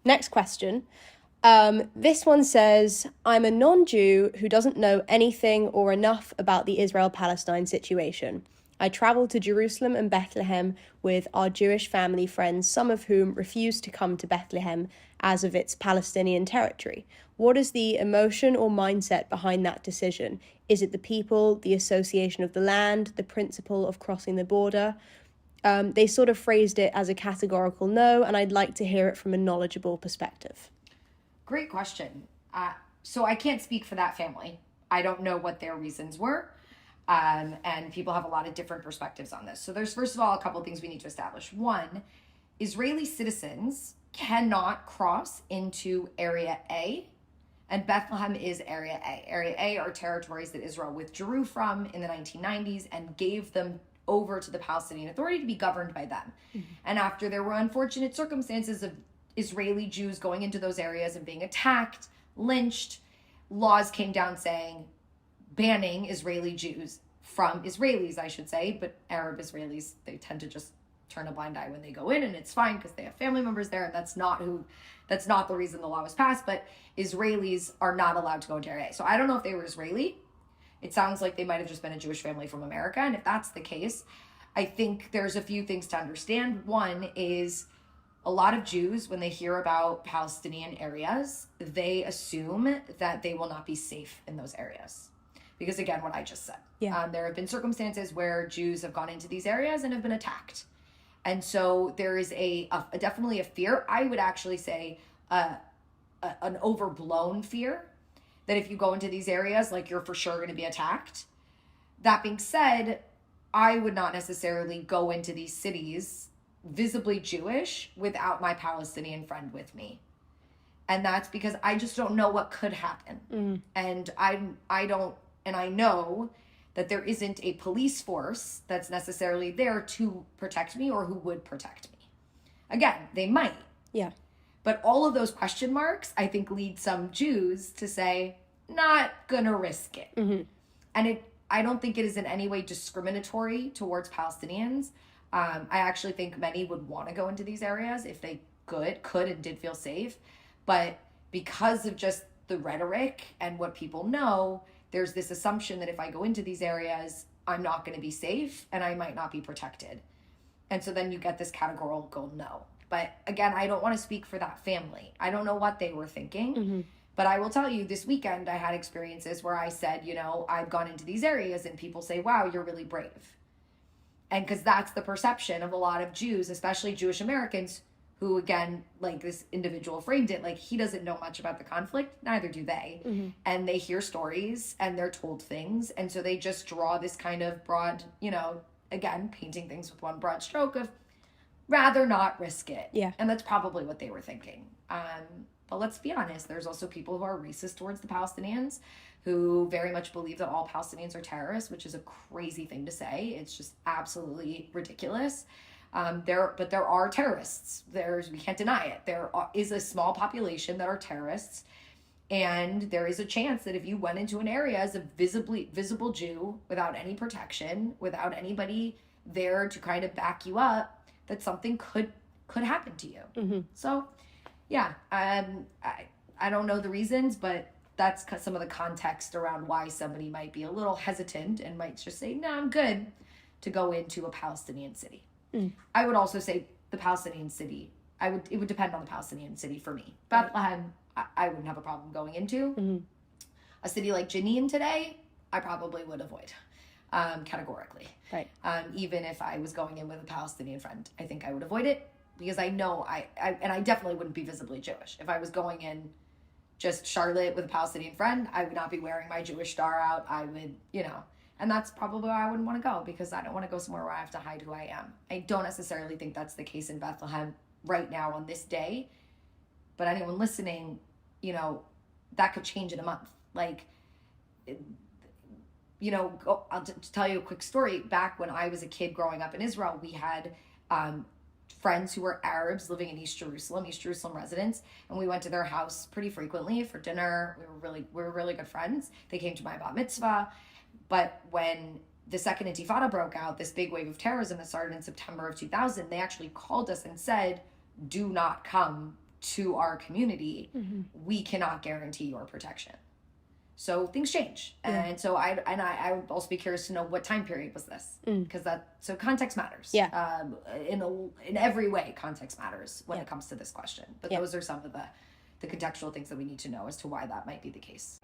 Next question. This one says, I'm a non-Jew who doesn't know anything or enough about the Israel-Palestine situation. I traveled to Jerusalem and Bethlehem with our Jewish family friends, some of whom refused to come to Bethlehem as of its Palestinian territory. What is the emotion or mindset behind that decision? Is it the people, the association of the land, the principle of crossing the border? They sort of phrased it as a categorical no, and I'd like to hear it from a knowledgeable perspective. Great question. So I can't speak for that family. I don't know what their reasons were. And people have a lot of different perspectives on this. So there's, first of all, a couple of things we need to establish. One, Israeli citizens cannot cross into Area A, and Bethlehem is Area A. Area A are territories that Israel withdrew from in the 1990s and gave them over to the Palestinian Authority to be governed by them. Mm-hmm. And after there were unfortunate circumstances of Israeli Jews going into those areas and being attacked, lynched, laws came down saying, banning Israeli Jews from Israelis, I should say, but Arab Israelis, they tend to just turn a blind eye when they go in, and it's fine because they have family members there, and that's not the reason the law was passed, but Israelis are not allowed to go into Area A. So I don't know if they were Israeli. It sounds like they might have just been a Jewish family from America, and if that's the case, I think there's a few things to understand. One is a lot of Jews, when they hear about Palestinian areas, they assume that they will not be safe in those areas. Because again, what I just said. Yeah. There have been circumstances where Jews have gone into these areas and have been attacked. And so there is definitely a fear. I would actually say an overblown fear that if you go into these areas, like, you're for sure going to be attacked. That being said, I would not necessarily go into these cities visibly Jewish without my Palestinian friend with me. And that's because I just don't know what could happen. Mm. And I know that there isn't a police force that's necessarily there to protect me or who would protect me. Again, they might. Yeah. But all of those question marks, I think, lead some Jews to say, not gonna risk it. Mm-hmm. And I don't think it is in any way discriminatory towards Palestinians. I actually think many would want to go into these areas if they could and did feel safe. But because of just the rhetoric and what people know, there's this assumption that if I go into these areas, I'm not going to be safe and I might not be protected. And so then you get this categorical no. But again, I don't want to speak for that family. I don't know what they were thinking. Mm-hmm. But I will tell you, this weekend I had experiences where I said, I've gone into these areas and people say, wow, you're really brave. And because that's the perception of a lot of Jews, especially Jewish Americans, who, again, like this individual framed it, like, he doesn't know much about the conflict, neither do they. Mm-hmm. And they hear stories and they're told things. And so they just draw this kind of broad, again, painting things with one broad stroke of rather not risk it. Yeah. And that's probably what they were thinking. But let's be honest, there's also people who are racist towards the Palestinians who very much believe that all Palestinians are terrorists, which is a crazy thing to say. It's just absolutely ridiculous. But there are terrorists. We can't deny it. There is a small population that are terrorists. And there is a chance that if you went into an area as a visible Jew without any protection, without anybody there to kind of back you up, that something could happen to you. Mm-hmm. So, yeah, I don't know the reasons, but that's some of the context around why somebody might be a little hesitant and might just say, no, I'm good to go into a Palestinian city. Mm. I would also say the Palestinian city, it would depend on the Palestinian city for me. Bethlehem, I wouldn't have a problem going into. Mm-hmm. A city like Jenin today, I probably would avoid, categorically. Right. Even if I was going in with a Palestinian friend, I think I would avoid it because I know and I definitely wouldn't be visibly Jewish. If I was going in just Charlotte with a Palestinian friend, I would not be wearing my Jewish star out. I would, and that's probably why I wouldn't want to go, because I don't want to go somewhere where I have to hide who I am. I don't necessarily think that's the case in Bethlehem right now on this day. But anyone listening, that could change in a month. Like, I'll just tell you a quick story. Back when I was a kid growing up in Israel, we had friends who were Arabs living in East Jerusalem residents, and we went to their house pretty frequently for dinner. We were really good friends. They came to my bat mitzvah. But when the second Intifada broke out, this big wave of terrorism that started in September of 2000, they actually called us and said, do not come to our community, we cannot guarantee your protection. So things change. And so I would also be curious to know what time period was this, because so context matters. Yeah. In every way, context matters when it comes to this question. But those are some of the contextual things that we need to know as to why that might be the case.